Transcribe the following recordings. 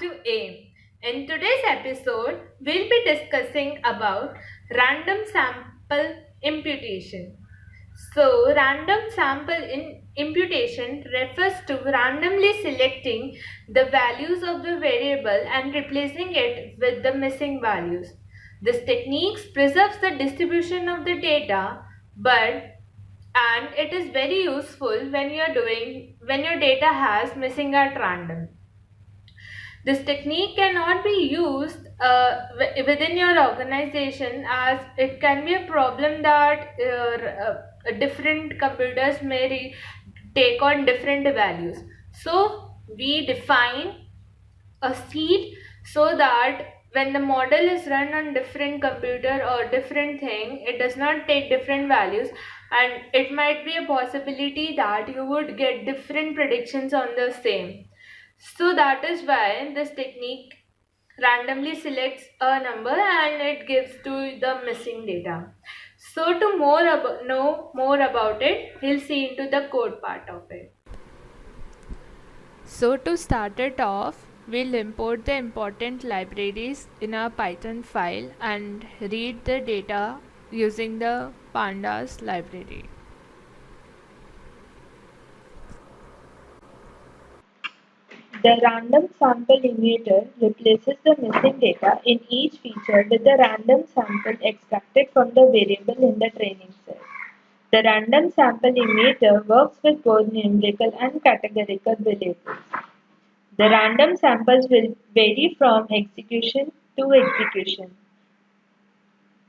to A.I.M. In today's episode, we'll be discussing about random sample imputation. So, random sample imputation refers to randomly selecting the values of the variable and replacing it with the missing values. This technique preserves the distribution of the data, but and it is very useful when your data has missing at random. This technique cannot be used within your organization, as it can be a problem that different computers may take on different values. So we define a seed so that when the model is run on different computer or different thing, it does not take different values, and it might be a possibility that you would get different predictions on the same. So that is why this technique randomly selects a number and it gives to the missing data. So to know more about it, we'll see into the code part of it. So to start it off, we'll import the important libraries in our Python file and read the data using the pandas library. The random sample immutator replaces the missing data in each feature with the random sample extracted from the variable in the training set. The random sample immutator works with both numerical and categorical variables. The random samples will vary from execution to execution.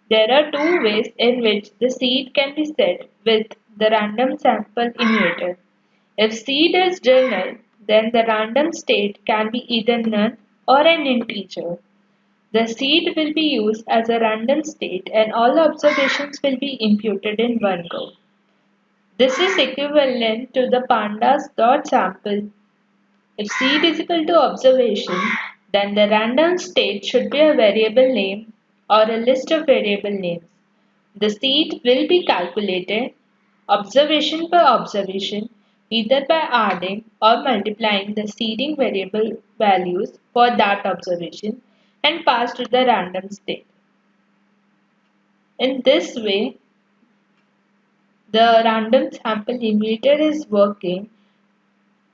There are two ways in which the seed can be set with the random sample immutator. If seed is journal, then the random state can be either none or an integer. The seed will be used as a random state and all observations will be imputed in one go. This is equivalent to the pandas.sample. If seed is equal to observation, then the random state should be a variable name or a list of variable names. The seed will be calculated observation per observation either by adding or multiplying the seeding variable values for that observation and passed to the random state. In this way, the random sample immutator is working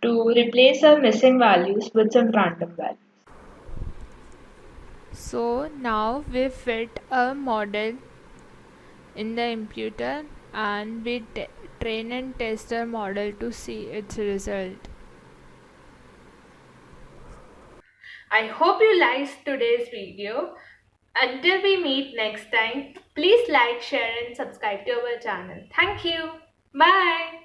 to replace our missing values with some random values. So now we fit a model in the imputer and we train and test the model to see its result. I hope you liked today's video. Until we meet next time, please like, share and subscribe to our channel. Thank you. Bye.